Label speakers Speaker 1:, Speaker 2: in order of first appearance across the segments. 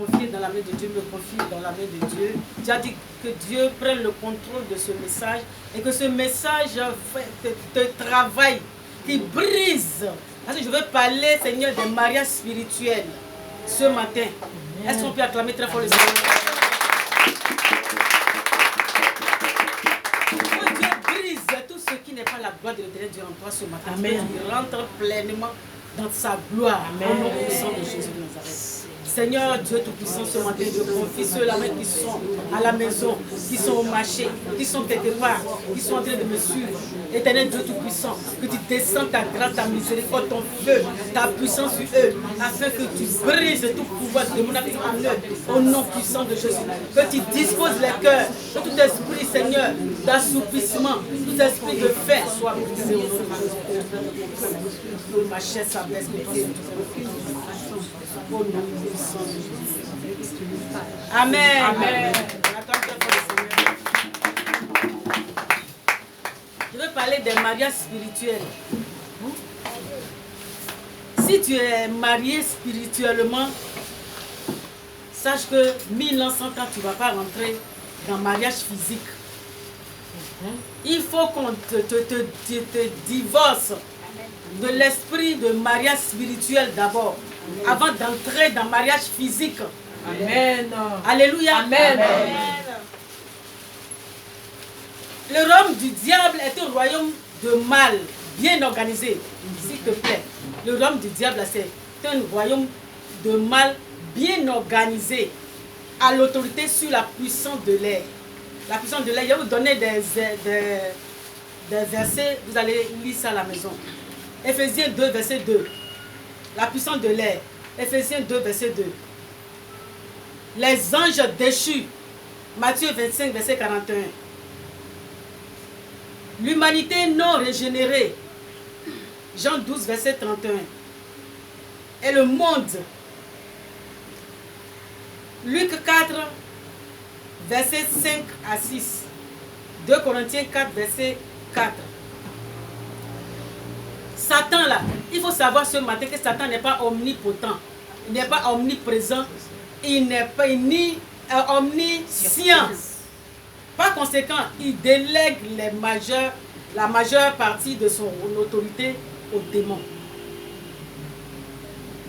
Speaker 1: confié dans la main de Dieu, me confie dans la main de Dieu. Tu as dit que Dieu prenne le contrôle de ce message et que ce message te travaille, qui brise. Parce que je veux parler, Seigneur, des mariages spirituels ce matin. Est-ce qu'on peut acclamer très fort le Seigneur? Que Dieu brise tout ce qui n'est pas la gloire de l'Éternel Dieu en toi ce matin. Amen. Il rentre pleinement dans sa gloire. Amen. Au nom puissant de Jésus de Nazareth. Seigneur Dieu Tout-Puissant, ce matin, je confie ceux-là qui sont à la maison, qui sont au marché, qui sont quelque part, qui sont en train de me suivre. Éternel Dieu Tout-Puissant, que tu descends ta grâce, ta miséricorde, ton feu, ta puissance sur eux, afin que tu brises tout pouvoir démoniaque en eux, au nom puissant de Jésus. Que tu disposes les cœurs, que tout esprit, Seigneur, d'assoupissement, tout esprit de fait soit brisé au nom de Jésus. Ma chaise s'abaisse, au nom puissant de Jésus. Amen. Amen. Je veux parler des mariages spirituels. Si tu es marié spirituellement, sache que 1900 ans, tu ne vas pas rentrer dans le mariage physique. Il faut qu'on te divorce de l'esprit de mariage spirituel d'abord, avant d'entrer dans le mariage physique. Amen. Alléluia. Amen. Amen. Le royaume du diable est un royaume de mal, bien organisé. S'il te plaît. Le royaume du diable, c'est un royaume de mal, bien organisé, à l'autorité sur la puissance de l'air. La puissance de l'air, je vais vous donner des versets, vous allez lire ça à la maison. Éphésiens 2, verset 2. La puissance de l'air. Éphésiens 2, verset 2. Les anges déchus. Matthieu 25, verset 41. L'humanité non régénérée. Jean 12, verset 31. Et le monde. Luc 4, verset 5 à 6. 2 Corinthiens 4, verset 4. Satan là, il faut savoir ce matin que Satan n'est pas omnipotent, il n'est pas omniprésent, il n'est pas ni omniscient. Par conséquent, il délègue la majeure partie de son autorité aux démons.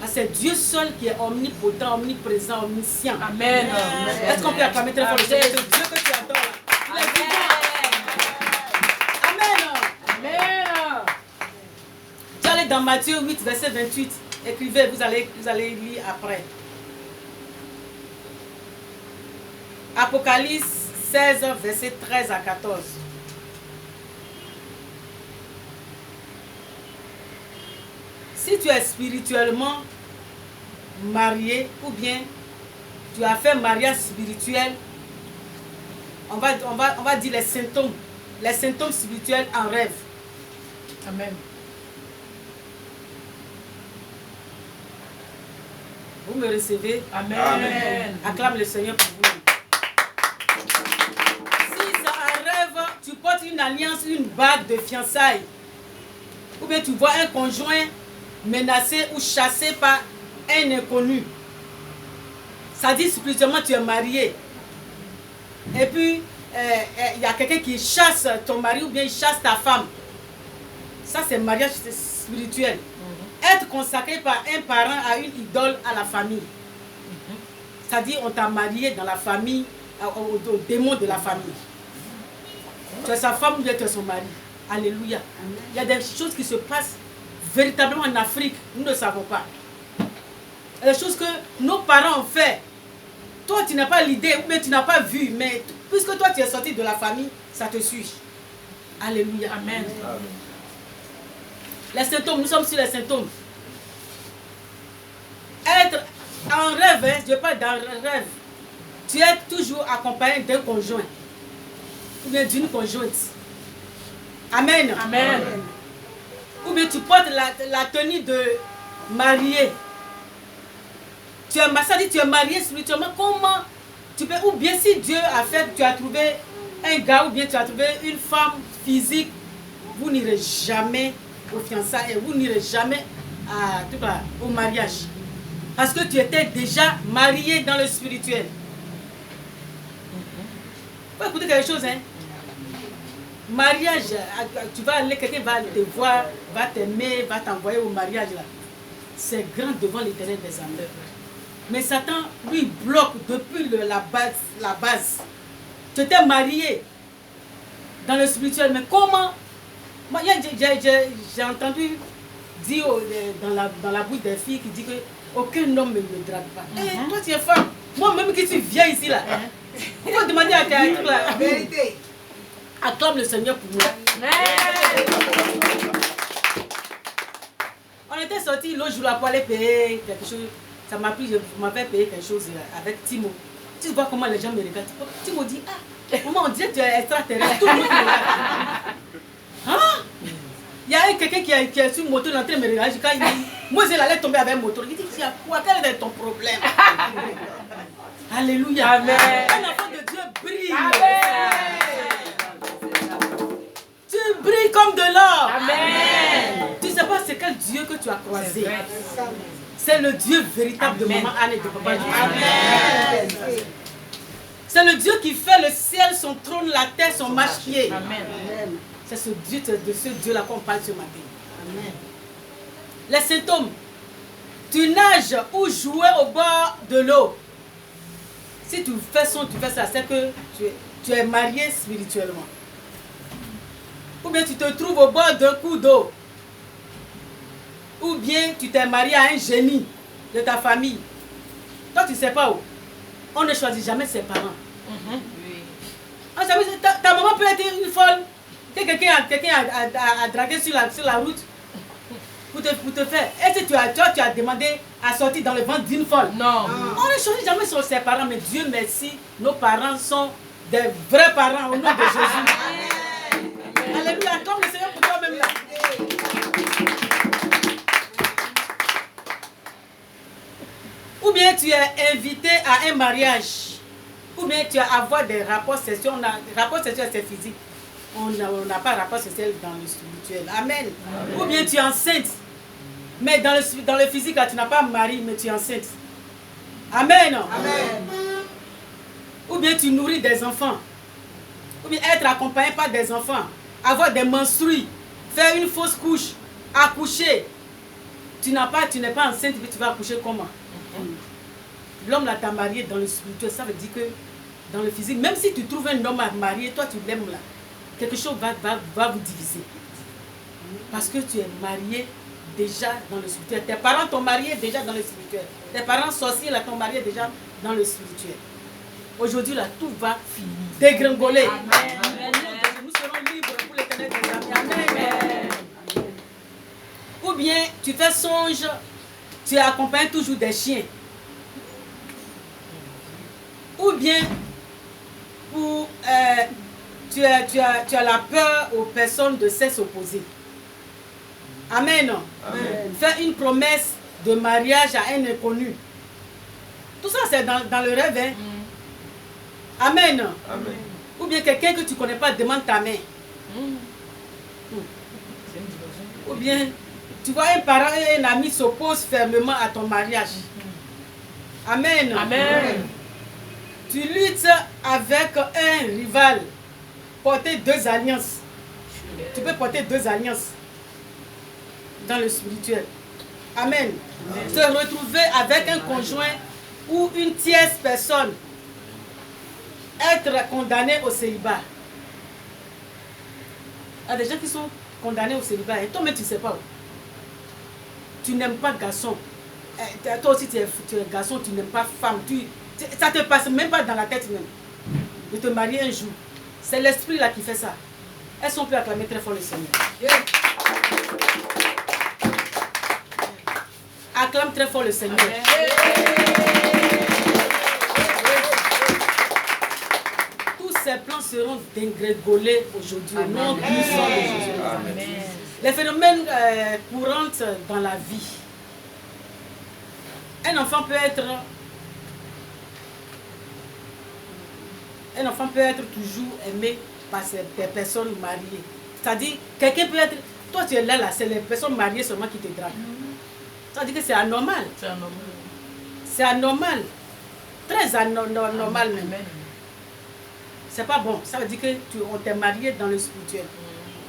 Speaker 1: C'est Dieu seul qui est omnipotent, omniprésent, omniscient. Amen. Est-ce qu'on peut acclamer très fort le Seigneur? C'est Dieu que tu adores là. Dans Matthieu 8, verset 28, écrivez, vous allez lire après. Apocalypse 16, verset 13 à 14. Si tu es spirituellement marié ou bien tu as fait mariage spirituel, on va dire les symptômes spirituels en rêve. Amen. Vous me recevez? Amen. Amen. Acclame le Seigneur pour vous. Si c'est un rêve, tu portes une alliance, une bague de fiançailles, ou bien tu vois un conjoint menacé ou chassé par un inconnu, ça dit spirituellement tu es marié. Et puis, il y a quelqu'un qui chasse ton mari ou bien il chasse ta femme. Ça, c'est mariage spirituel. Être consacré par un parent à une idole à la famille. C'est-à-dire on t'a marié dans la famille, au démon de la famille. Tu es sa femme ou bien tu es son mari. Alléluia. Il y a des choses qui se passent véritablement en Afrique. Nous ne savons pas. Il y a des choses que nos parents ont fait. Toi tu n'as pas l'idée ou bien tu n'as pas vu. Mais puisque toi tu es sorti de la famille, ça te suit. Alléluia. Amen. Amen. Les symptômes, nous sommes sur les symptômes. Être en rêve, hein, je parle d'un rêve. Tu es toujours accompagné d'un conjoint. Ou bien d'une conjointe. Amen. Amen. Ou bien tu portes la tenue de marié. Tu es marié spirituellement. Comment tu peux, ou bien si Dieu a fait, tu as trouvé un gars ou bien tu as trouvé une femme physique, vous n'irez jamais aux fiançailles et vous n'irez jamais au mariage. Parce que tu étais déjà marié dans le spirituel. Faut écouter quelque chose, hein. Mariage, tu vas aller, quelqu'un va te voir, va t'aimer, va t'envoyer au mariage là. C'est grand devant l'Éternel des armées. Mais Satan, lui, bloque depuis la base. Tu étais marié dans le spirituel, mais comment? Moi, j'ai entendu dire dans la bouche des filles qui dit que aucun homme ne me drague pas. Et toi, tu es femme. Moi-même qui tu viens ici là, il faut demander à quelqu'un la vérité. Acclame le Seigneur pour moi. On était sortis l'autre jour pour aller payer quelque chose. Ça m'a pris, je m'avais payé quelque chose avec Timo. Tu vois comment les gens me regardent. Timo dit, ah, maman, on dirait que tu es extraterrestre. Tout le monde me regarde. Hein? Il y a quelqu'un qui est sur une moto, il est en train de me regarder. Quand il dit, moi, il allait tomber avec une moto. Il dit, tu as quoi? Quel est ton problème? Alléluia. Amen. Un enfant de Dieu brille. Amen. Tu brilles comme de l'or. Amen. Tu ne sais pas c'est quel Dieu que tu as croisé. C'est le Dieu véritable de maman Anne et de papa Dieu. Amen. C'est le Dieu qui fait le ciel son trône, la terre son marchepied. Amen. C'est de ce Dieu-là qu'on parle ce matin. Amen. Les symptômes. Tu nages ou joues au bord de l'eau. Si tu fais ça, c'est que tu es marié spirituellement. Ou bien tu te trouves au bord d'un coup d'eau. Ou bien tu t'es marié à un génie de ta famille. Toi, tu ne sais pas où. On ne choisit jamais ses parents. Ta maman peut être une folle. Quelqu'un a dragué sur la route pour te faire. Est-ce que tu as demandé à sortir dans le ventre d'une folle? Non. On ne choisit jamais sur ses parents, mais Dieu merci, nos parents sont des vrais parents au nom de Jésus. Alléluia, comme le Seigneur pour toi-même là. Ou bien tu es invité à un mariage. Ou bien tu as à avoir des rapports sexuels. Rapports sexuels, c'est physique. On n'a pas de rapport sexuel dans le spirituel. Amen. Amen. Ou bien tu es enceinte. Mais dans le physique, là, tu n'as pas mari, mais tu es enceinte. Amen. Amen. Ou bien tu nourris des enfants. Ou bien être accompagné par des enfants. Avoir des menstrues. Faire une fausse couche. Accoucher. Tu n'es pas enceinte, mais tu vas accoucher comment? L'homme là t'a marié dans le spirituel, ça veut dire que dans le physique, même si tu trouves un homme à marier, toi tu l'aimes là, quelque chose va vous diviser. Parce que tu es marié déjà dans le spirituel. Tes parents t'ont marié déjà dans le spirituel. Tes parents sorciers là t'ont marié déjà dans le spirituel. Aujourd'hui là, tout va dégringoler. Amen. Amen. Nous serons libres pour l'éternel des amis. Amen. Amen. Ou bien tu fais songe, tu accompagnes toujours des chiens. Ou bien tu as la peur aux personnes de sexe opposé. Amen. Amen. Faire une promesse de mariage à un inconnu. Tout ça c'est dans le rêve. Hein? Amen. Amen. Ou bien quelqu'un que tu ne connais pas demande ta main. Ou bien tu vois un parent et un ami s'opposent fermement à ton mariage. Amen. Amen. Tu luttes avec un rival. Porter 2 alliances. Tu peux porter 2 alliances dans le spirituel. Amen. Amen. Se retrouver avec un conjoint ou une tierce personne. Être condamné au célibat. Il y a des gens qui sont condamnés au célibat. Et toi-même, tu ne sais pas où. Tu n'aimes pas garçon. Toi aussi, tu es garçon, tu n'aimes pas femme. Ça ne te passe même pas dans la tête même. De te marier un jour. C'est l'esprit là qui fait ça. Est-ce qu'on peut acclamer très fort le Seigneur? Yeah. Acclame très fort le Seigneur. Tous ces plans seront dégringolés aujourd'hui. Au nom puissant de Jésus. Les phénomènes courants dans la vie. Un enfant peut être toujours aimé par des personnes mariées. C'est-à-dire, quelqu'un peut être... Toi, tu es là, c'est les personnes mariées seulement qui te draguent. Ça veut dire que c'est anormal. C'est anormal. C'est anormal. Très anormal même. C'est pas bon. Ça veut dire que on t'est marié dans le spirituel.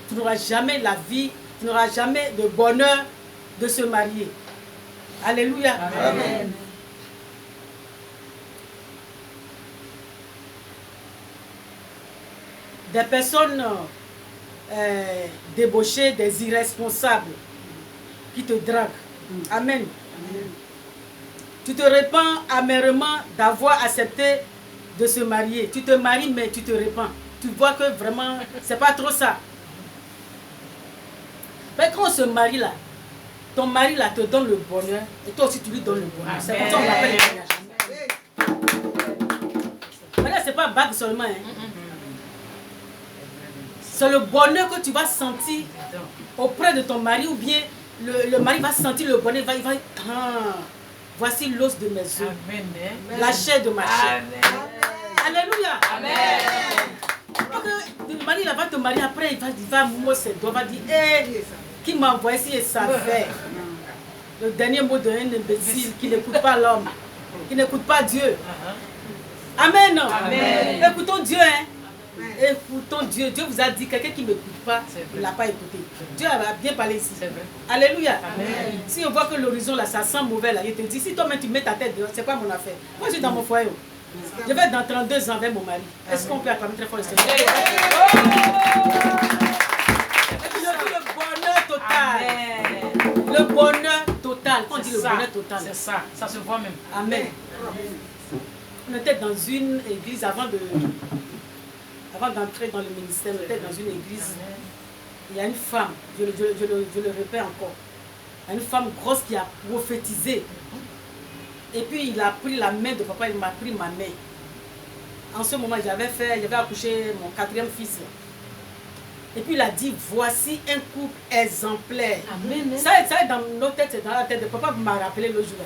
Speaker 1: Tu n'auras jamais la vie, tu n'auras jamais le bonheur de se marier. Alléluia.
Speaker 2: Amen.
Speaker 1: Des personnes débauchées, des irresponsables qui te draguent. Amen. Tu te répands amèrement d'avoir accepté de se marier. Tu te maries, mais tu te répands. Tu vois que vraiment, c'est pas trop ça. Mais quand on se marie là, ton mari là te donne le bonheur et toi aussi tu lui donnes le bonheur. C'est comme ça qu'on appelle le mariage. Mais là, c'est pas bague seulement. Hein. C'est le bonheur que tu vas sentir auprès de ton mari ou bien le mari va sentir le bonheur. Il va voici l'os de mes os. La chair de ma chair. Alléluia. Amen. Le mari là va te marier après, il va mouiller ses doigts, il va dire qui m'a envoyé si et ça fait. Le dernier mot d'un imbécile qui n'écoute pas l'homme, qui n'écoute pas Dieu. Amen. Amen. Écoutons Dieu. Hein. Écoutons Dieu. Dieu vous a dit, quelqu'un qui ne m'écoute pas, il ne l'a pas écouté. Dieu a bien parlé ici. Alléluia. Amen. Si on voit que l'horizon là, ça sent mauvais là, il te dit, si toi-même tu mets ta tête dehors, c'est pas mon affaire. Moi je suis dans mon foyer. Je vais dans 32 ans avec mon mari. Est-ce qu'on peut acclamer très fort le Seigneur? Le bonheur total. Le bonheur total. Quand on dit le bonheur total.
Speaker 2: C'est ça. Ça se voit même.
Speaker 1: Amen. On était dans une église avant d'entrer dans le ministère. On était dans une église. Il y a une femme, je le répète encore. Il y a une femme grosse qui a prophétisé. Et puis il a pris la main de papa, il m'a pris ma main. En ce moment, j'avais accouché mon 4e fils. Et puis il a dit, voici un couple exemplaire. Amen. Ça dans nos têtes, c'est dans la tête de papa, m'a rappelé le jour.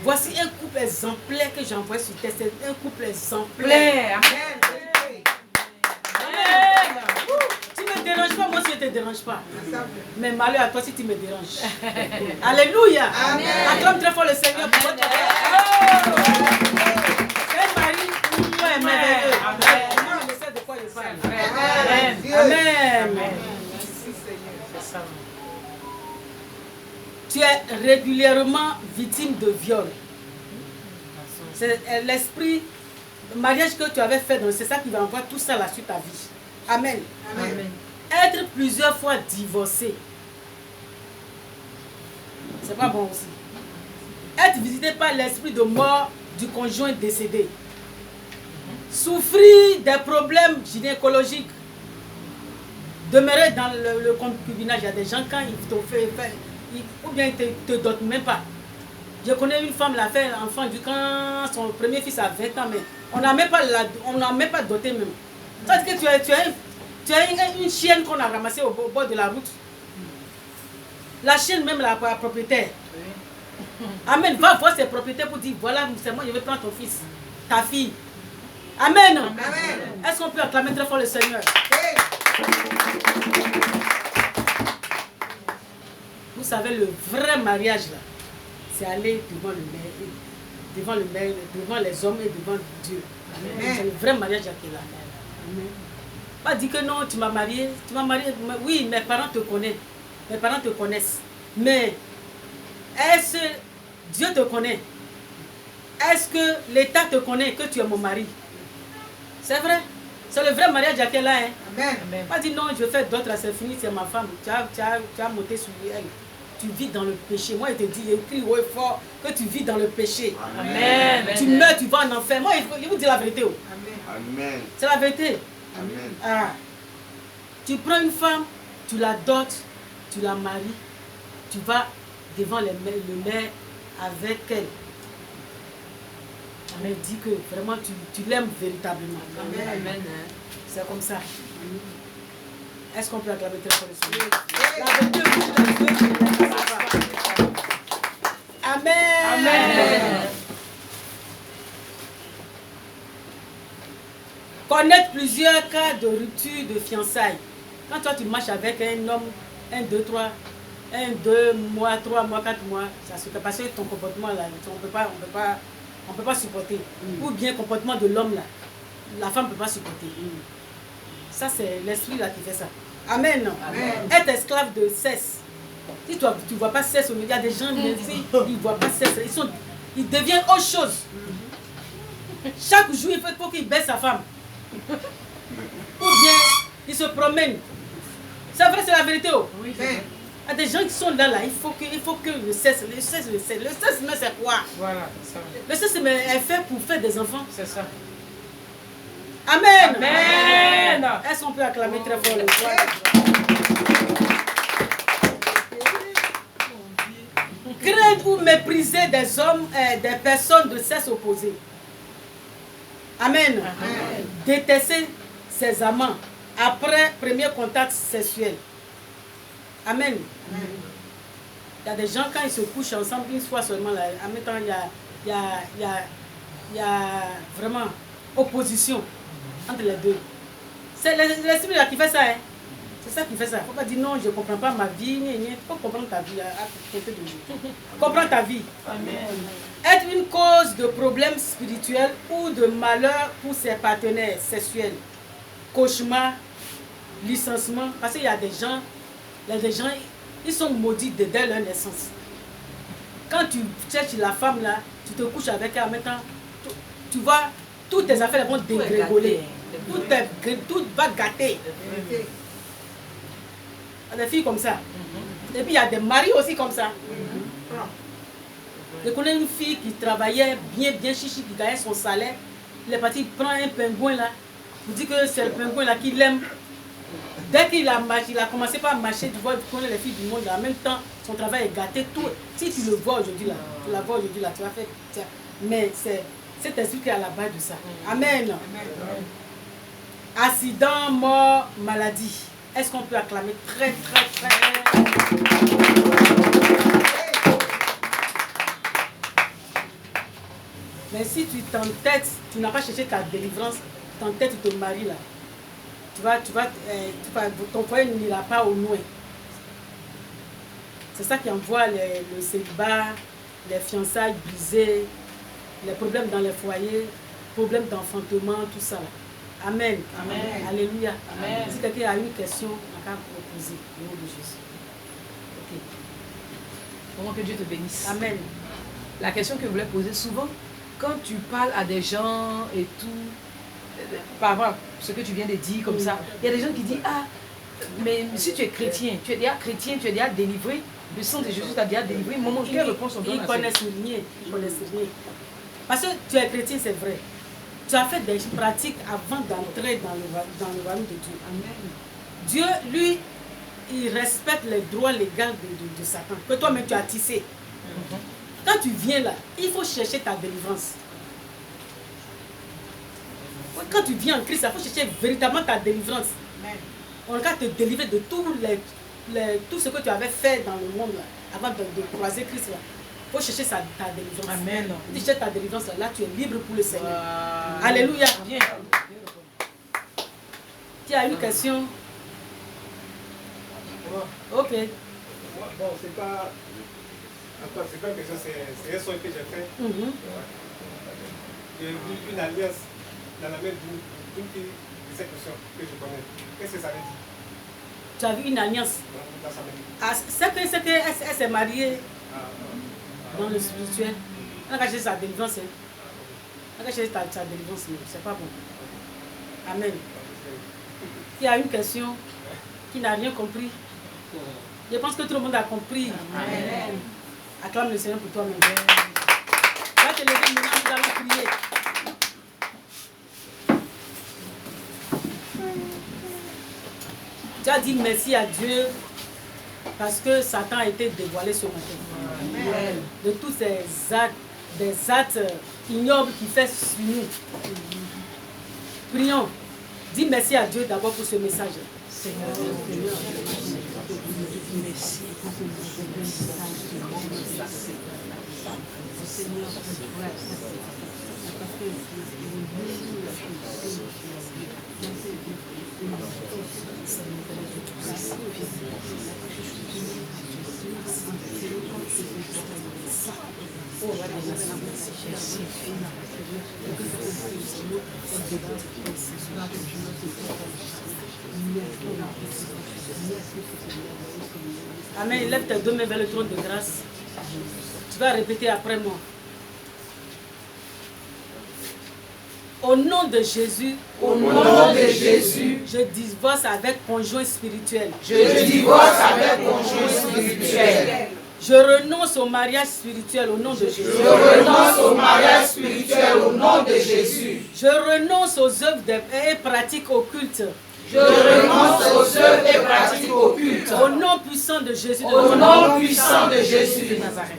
Speaker 1: Voici un couple exemplaire que j'envoie sur terre. C'est un couple exemplaire. Amen. Tu ne me déranges pas, moi si je ne te dérange pas. Mais malheur à toi si tu me déranges. Alléluia. Acclame très fort le Seigneur pour votre quel mari merveilleux. Moi je sais de quoi je parle. Amen. Tu es régulièrement victime de viol. C'est l'esprit, le mariage que tu avais fait, c'est ça qui va envoyer tout ça là sur ta vie. Amen. Amen. Être plusieurs fois divorcé, c'est pas bon aussi. Être visité par l'esprit de mort du conjoint décédé. Souffrir des problèmes gynécologiques. Demeurer dans le concubinage. Il y a des gens quand ils t'ont fait ou bien ils ne te dotent même pas. Je connais une femme, elle a fait un enfant quand son premier fils a 20 ans, mais on n'a même pas doté même. Ça veut dire que tu as une chienne qu'on a ramassée au bord de la route. La chienne même, la propriétaire. Amen. Va voir ses propriétaires pour dire, voilà, c'est moi, je vais prendre ton fils, ta fille. Amen. Amen. Est-ce qu'on peut acclamer très fort le Seigneur? Vous savez, le vrai mariage, là, c'est aller devant les hommes et devant Dieu. C'est le vrai mariage qui est là. Amen. Pas dire que non, tu m'as marié. Oui, mes parents te connaissent. Mes parents te connaissent. Mais est-ce que Dieu te connaît? Est-ce que l'État te connaît que tu es mon mari? C'est vrai. C'est le vrai mariage qui est là. Hein? Amen. Pas dire non, je fais d'autres, c'est fini, c'est ma femme. Tu as monté sur elle. Tu vis dans le péché. Moi, je te dis, écris haut et fort que tu vis dans le péché. Amen. Tu meurs, tu vas en enfer. Moi, je vous dis la vérité. Amen. C'est la vérité. Amen. Ah. Tu prends une femme, tu la dotes, tu la maries, tu vas devant le maire avec elle. Elle dit que vraiment tu l'aimes véritablement. Amen. Amen. C'est comme ça. Est-ce qu'on peut acclamer très fort le Seigneur? Amen. Amen. Connaître plusieurs cas de rupture de fiançailles. Quand toi tu marches avec un homme, 1, 2, 3, 1, 2 mois, 3 mois, 4 mois, ça se fait passer ton comportement là. On peut pas on ne peut pas supporter. Ou bien le comportement de l'homme là, la femme ne peut pas supporter. Ça, c'est l'esprit là qui fait ça. Amen. Amen. Être esclave de cesse. Si tu ne vois pas cesse au milieu, il y a des gens ici, ils ne voient pas cesse. Ils deviennent autre chose. Chaque jour, il faut qu'il baisse sa femme. Ou bien, il se promène. C'est vrai, c'est la vérité. Oh. Oui, il y a des gens qui sont là, il faut que le cesse. Le cesse, mais c'est quoi? Voilà, ça. Le cesse, est fait pour faire des enfants. C'est ça. Amen. Amen. Est-ce qu'on peut acclamer très fort le roi? Craindre ou mépriser des hommes, des personnes de sexe opposé. Amen. Amen. Détester ses amants après premier contact sexuel. Amen. Amen. Il y a des gens, quand ils se couchent ensemble, une fois seulement, là, en même temps, il y a vraiment opposition entre les deux. C'est l'esprit là qui fait ça. Hein. C'est ça qui fait ça. Il ne faut pas dire non, je ne comprends pas ma vie. Il faut comprendre ta vie. Comprends ta vie. Amen. Être une cause de problèmes spirituels ou de malheur pour ses partenaires sexuels. Cauchemar, licenciement. Parce qu'il y a des gens, ils sont maudits dès leur naissance. Quand tu cherches la femme là, tu te couches avec elle en même temps, tu vois, toutes tes affaires vont dégringoler. Tout va gâter. Il y a des filles comme ça. Et puis il y a des maris aussi comme ça. Je connais une fille qui travaillait bien chichi, qui gagnait son salaire. Il est parti, il prend un pingouin là. Il dit que c'est le pingouin là qu'il aime. Dès qu'il a marché, il a commencé par marcher, tu vois, tu connais les filles du monde là. En même temps, son travail est gâté. Tout. Si tu le vois aujourd'hui là, tu la vois aujourd'hui là, tu vas faire. Tiens. Mais c'est cet esprit qui est à la base de ça. Amen. Amen. Accident, mort, maladie. Est-ce qu'on peut acclamer très. Mais si tu t'entêtes, tu n'as pas cherché ta délivrance, t'entêtes, tu te maries là. Ton foyer n'ira pas au loin. C'est ça qui envoie le célibat, les fiançailles brisées, les problèmes dans les foyers, problèmes d'enfantement, tout ça. Amen. Amen. Alléluia. Amen. Si quelqu'un a une question, on va poser au nom de Jésus. Ok.
Speaker 2: Comment que Dieu te bénisse.
Speaker 1: Amen.
Speaker 2: La question que je voulais poser souvent, quand tu parles à des gens et tout, par rapport à ce que tu viens de dire comme ça, il y a des gens qui disent, ah, mais si tu es chrétien, tu es déjà délivré, le sang de Jésus t'a déjà délivré, maman, quelle réponse on donne à ça?
Speaker 1: Ils connaissent rien. Parce que tu es chrétien, c'est vrai. Tu as fait des pratiques avant d'entrer dans le royaume de Dieu. Amen. Dieu, lui, il respecte les droits légaux de Satan, que toi-même tu as tissé. Quand tu viens là, il faut chercher ta délivrance. Quand tu viens en Christ, il faut chercher véritablement ta délivrance. Amen. On va te délivrer de tout ce que tu avais fait dans le monde là, avant de croiser Christ là. Il faut chercher ta délivrance.
Speaker 2: Amen.
Speaker 1: Si tu cherches ta délivrance, là tu es libre pour le Seigneur. Alléluia. Bien. Tu as une question? Ok.
Speaker 3: Bon, c'est pas une question, c'est un son que j'ai fait. J'ai vu une alliance dans la main d'une fille de cette question que je connais. Qu'est-ce que ça veut dire?
Speaker 1: Tu as vu une alliance?
Speaker 3: Dans sa main.
Speaker 1: Ah, c'est qu'elle s'est mariée dans le spirituel. Elle a caché sa délivrance. Elle a caché sa délivrance, c'est pas bon. Amen. Il y a une question qui n'a rien compris. Je pense que tout le monde a compris. Amen. Acclame le Seigneur pour toi-même. Va te lever maintenant, nous allons prier. Tu as dit merci à Dieu parce que Satan a été dévoilé ce matin. Amen. De tous ces actes, des actes ignobles qu'il fait sur nous. Prions. Dis merci à Dieu d'abord pour ce message. Seigneur, merci pour ce message. Seigneur, Amen. Lève tes deux mains vers le trône de grâce. Tu vas répéter après moi. Au nom de Jésus, je divorce avec conjoint spirituel. Je renonce au mariage spirituel au nom de Jésus. Je renonce aux œuvres et pratiques occultes. Au nom puissant de Jésus de Nazareth.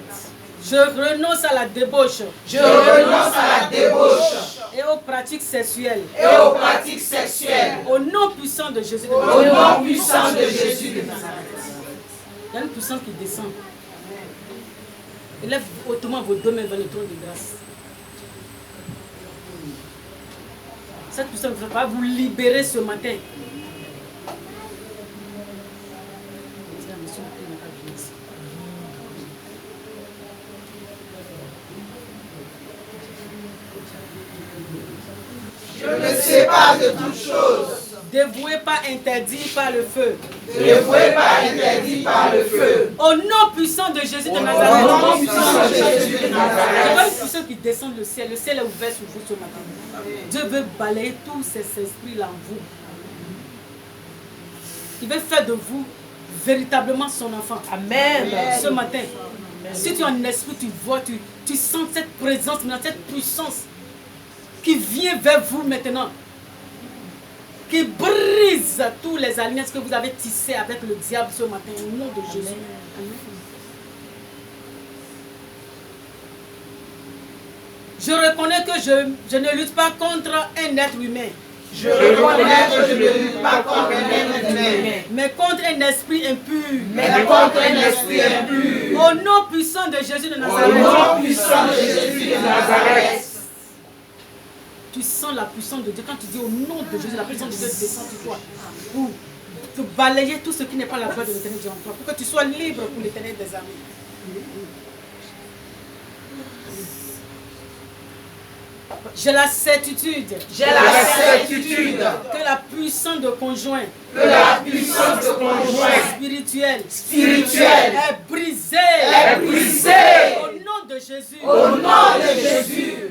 Speaker 1: Je renonce à la débauche. Et aux pratiques sexuelles. Au nom puissant de Jésus de Nazareth. Il y a une puissance qui descend. Élève hautement vos deux mains vers le trône de grâce. Cette puissance va vous libérer ce matin.
Speaker 4: Je ne sais pas de toutes choses.
Speaker 1: Dévoué pas interdit par le feu. Au nom puissant de Jésus de Nazareth. Il y a une puissance qui descend du ciel. Le ciel est ouvert sur vous ce matin. Dieu veut balayer tous ces esprits-là en vous. Il veut faire de vous véritablement son enfant.
Speaker 2: Amen.
Speaker 1: Ce matin, si tu as un esprit, tu vois, tu sens cette présence, cette puissance qui vient vers vous maintenant. Qui brise tous les alliances que vous avez tissées avec le diable ce matin, au nom de Jésus. Amen. Je reconnais que je ne lutte pas contre un être humain. Mais contre un esprit impur. Au nom puissant de Jésus de Nazareth. Tu sens la puissance de Dieu. Quand tu dis au nom de Jésus, la puissance de Dieu descend sur toi. Pour te balayer tout ce qui n'est pas la gloire de l'Éternel Dieu en toi. Pour que tu sois libre pour l'Éternel des armées. J'ai la certitude. Que la puissance de conjoint. Spirituelle. Est brisée. Au nom de Jésus.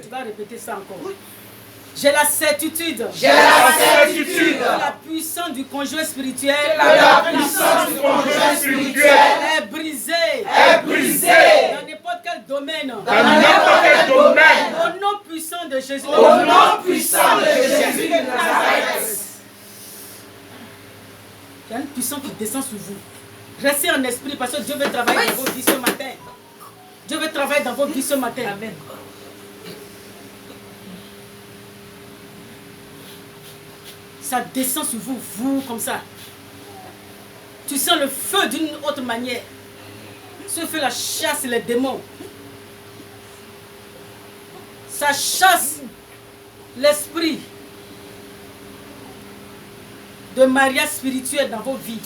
Speaker 1: Tu vas répéter ça encore. J'ai la certitude. Que la puissance du conjoint spirituel. Est brisée. Dans n'importe quel domaine. Au nom puissant de Jésus. Il y a une puissance qui descend sur vous. Restez en esprit parce que Dieu veut travailler dans vos vies ce matin. Dieu veut travailler dans vos vies ce matin. Amen. Ça descend sur vous, vous comme ça. Tu sens le feu d'une autre manière. Ce feu la chasse les démons. Ça chasse l'esprit de mariage spirituel dans vos vies.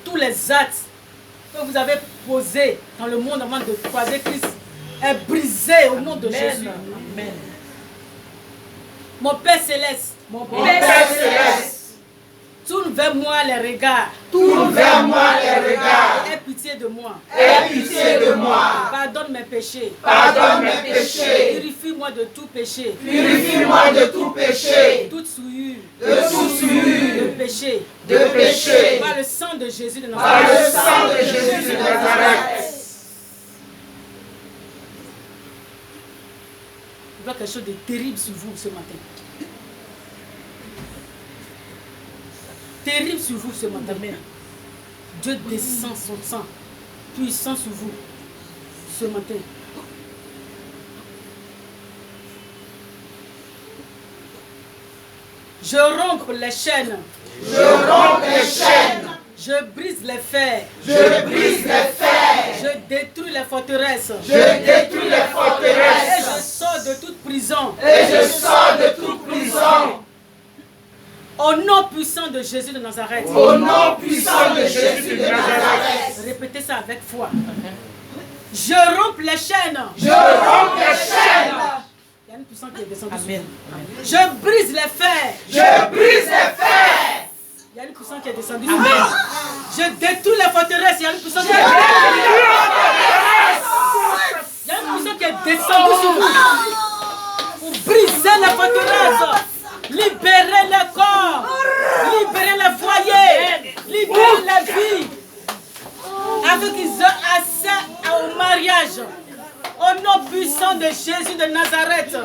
Speaker 1: Tous les actes que vous avez posés dans le monde avant de croiser Christ est brisé au nom de Jésus. Amen. Mon Père Céleste, tourne vers moi les regards. Aie pitié de moi. Pardonne mes péchés. Purifie-moi de tout péché. Toute souillure. De péché. Par le sang de Jésus de Nazareth. Il y a quelque chose de terrible sur vous ce matin. Terrible sur vous ce matin. Dieu descend son sang puissant sur vous ce matin. Je romps les chaînes. Je brise les fers. Je détruis les forteresses. Et je sors de toute prison. Au nom puissant de Jésus de Nazareth. Répétez ça avec foi. Je romps les chaînes.
Speaker 4: Je romps les chaînes.
Speaker 1: Il y a une puissance qui est descendue.
Speaker 2: Amen.
Speaker 1: Je brise les fers.
Speaker 4: Je brise les fers.
Speaker 1: Il y a une puissance qui est descendue. Amen. Je détruis les forteresses. Il y a une puissance qui est descendue. Il y a une puissance qui est descendue sur vous. Pour briser les forteresses. Libérer les corps. Libérer les foyers. Libérer la vie. Afin qu'ils aient accès au mariage. Au nom puissant de Jésus de Nazareth.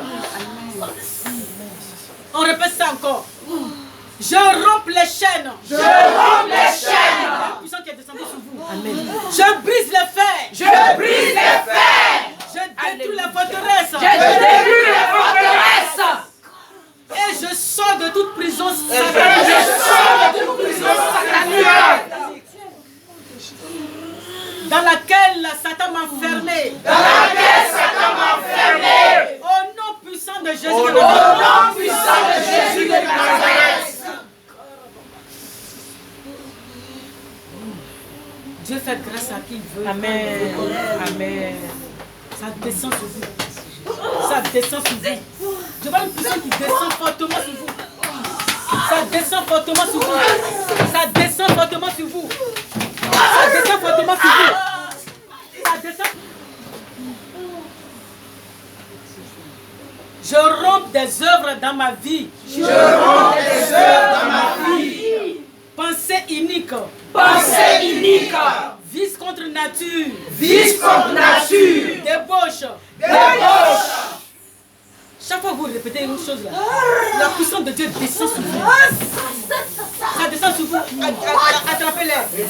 Speaker 1: On répète ça encore. Je romps les chaînes.
Speaker 4: Je romps les chaînes.
Speaker 1: La puissance qui est descendue sur vous. Amen. Je brise les fers.
Speaker 4: Je brise les fers.
Speaker 1: Je détruis les forteresses.
Speaker 4: Je détruis les forteresses.
Speaker 1: Et je sors de toute prison satanique.
Speaker 4: Je sors de toute prison satanique.
Speaker 1: Dans laquelle Satan m'a enfermé.
Speaker 4: Dans laquelle Satan m'a enfermé.
Speaker 1: Au nom puissant de Jésus.
Speaker 4: Au nom puissant de Jésus de Nazareth.
Speaker 1: Dieu fait grâce à qui il veut.
Speaker 2: Amen. Amen.
Speaker 1: Ça descend sur vous. Ça descend sur vous. Je vois une puissance qui descend fortement sur vous. Ça descend fortement sur vous. Ça descend fortement sur vous. Ça descend fortement sur vous. Ça descend. Je romps des œuvres dans ma vie.
Speaker 4: Je romps des œuvres dans ma vie.
Speaker 1: Pensée unique.
Speaker 4: Pensée unique.
Speaker 1: Vice contre nature.
Speaker 4: Vice contre nature.
Speaker 1: Débauche.
Speaker 4: Débauche.
Speaker 1: Chaque fois que vous répétez une chose là, la puissance de Dieu descend sur vous. Ça descend sur vous. Attrapez-les.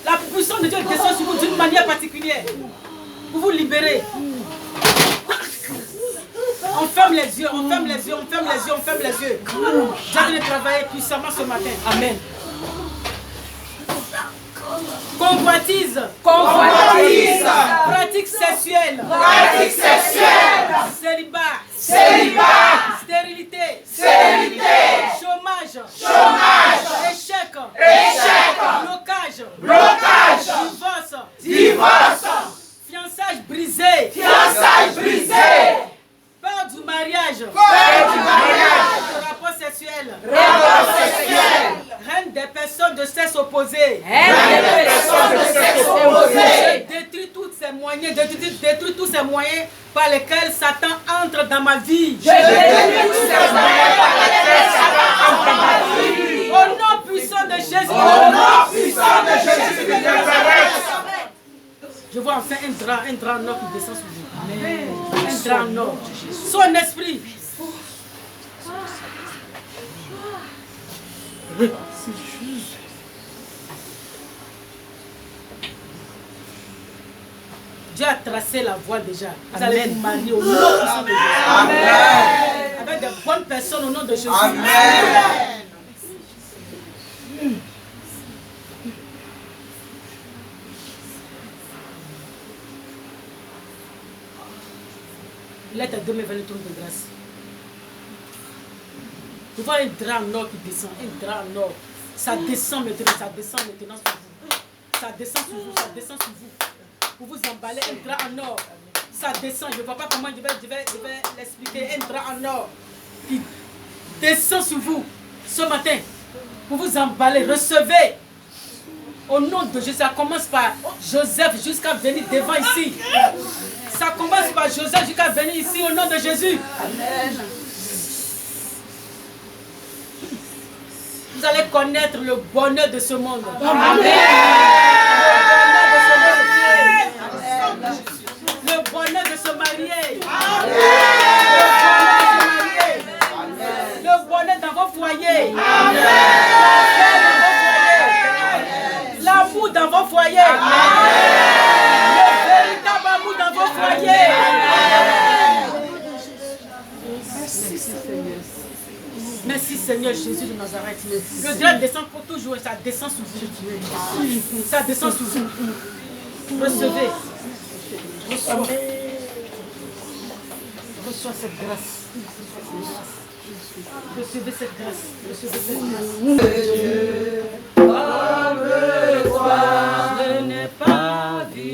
Speaker 1: La puissance de Dieu descend sur vous d'une manière particulière. Pour vous libérer. On ferme les yeux, on ferme les yeux, on ferme les yeux, on ferme les yeux. J'allais travailler puissamment ce matin. Amen. Convoitise.
Speaker 4: Convoitise.
Speaker 1: Pratique sexuelle.
Speaker 4: Pratique sexuelle.
Speaker 1: Célibat.
Speaker 4: Célibat.
Speaker 1: Stérilité.
Speaker 4: Stérilité.
Speaker 1: Chômage.
Speaker 4: Chômage.
Speaker 1: Échec.
Speaker 4: Échec.
Speaker 1: Blocage.
Speaker 4: Blocage.
Speaker 1: Divorce.
Speaker 4: Divorce.
Speaker 1: Fiançailles brisées.
Speaker 4: Fiançailles brisées.
Speaker 1: Peur du mariage.
Speaker 4: Peur du mariage.
Speaker 1: Rapport sexuel.
Speaker 4: Rapport sexuel.
Speaker 1: Règne des personnes de sexe opposé.
Speaker 4: Règne des personnes de sexe opposé.
Speaker 1: Je détruis tous ces moyens, détruis tous ces moyens par lesquels Satan entre dans ma vie.
Speaker 4: Je détruis tous ces moyens par lesquels Satan entre dans ma vie.
Speaker 1: Au nom puissant de Jésus.
Speaker 4: Au nom puissant de Jésus de Nazareth.
Speaker 1: Je vois enfin un drap en or qui descend sur vous. Amen. Un drap en or. Son esprit. Dieu a tracé la voie déjà. Vous allez vous marier au nom puissant de Jésus.
Speaker 4: Amen.
Speaker 1: Avec de bonnes personnes au nom de Jésus.
Speaker 4: Amen.
Speaker 1: Il est à 2 mains vers le trône de grâce. Je vois un drap en or qui descend. Un drap en or. Ça descend maintenant. Ça descend maintenant sur vous. Ça descend sur vous. Ça descend sur vous. Pour vous emballer un drap en or. Ça descend. Je ne vois pas comment je vais l'expliquer. Un drap en or qui descend sur vous ce matin. Pour vous emballer. Recevez. Au nom de Jésus. Ça commence par Joseph jusqu'à venir devant ici. Ça commence par Joseph jusqu'à venir ici au nom de Jésus. Amen. Vous allez connaître le bonheur de ce monde. Amen. Le bonheur de se marier. Amen. Le bonheur dans vos foyers. L'amour dans vos foyers. Le véritable amour dans vos foyers. Merci Seigneur Jésus de Nazareth. Le grâce descend pour toujours et ça descend sous vous. Ça descend sous vous. Recevez. Reçois cette grâce. Recevez cette grâce. Recevez cette grâce. Je n'ai pas vu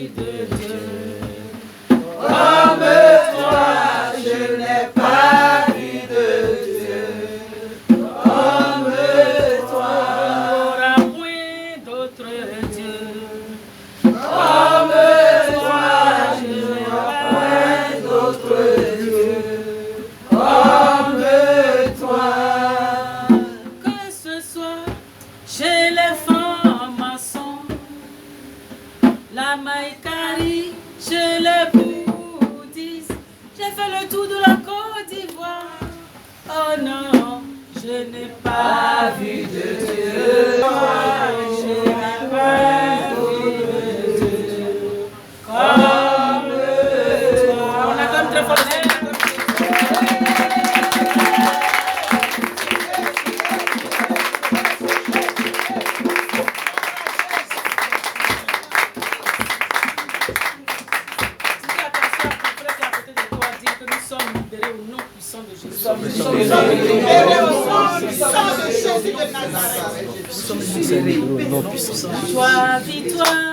Speaker 1: J'ai fait le tour de la Côte d'Ivoire. Oh non, je n'ai pas vu de Dieu. Je n'ai pas vu de Dieu comme toi. On a comme très fort. Toi, victoire,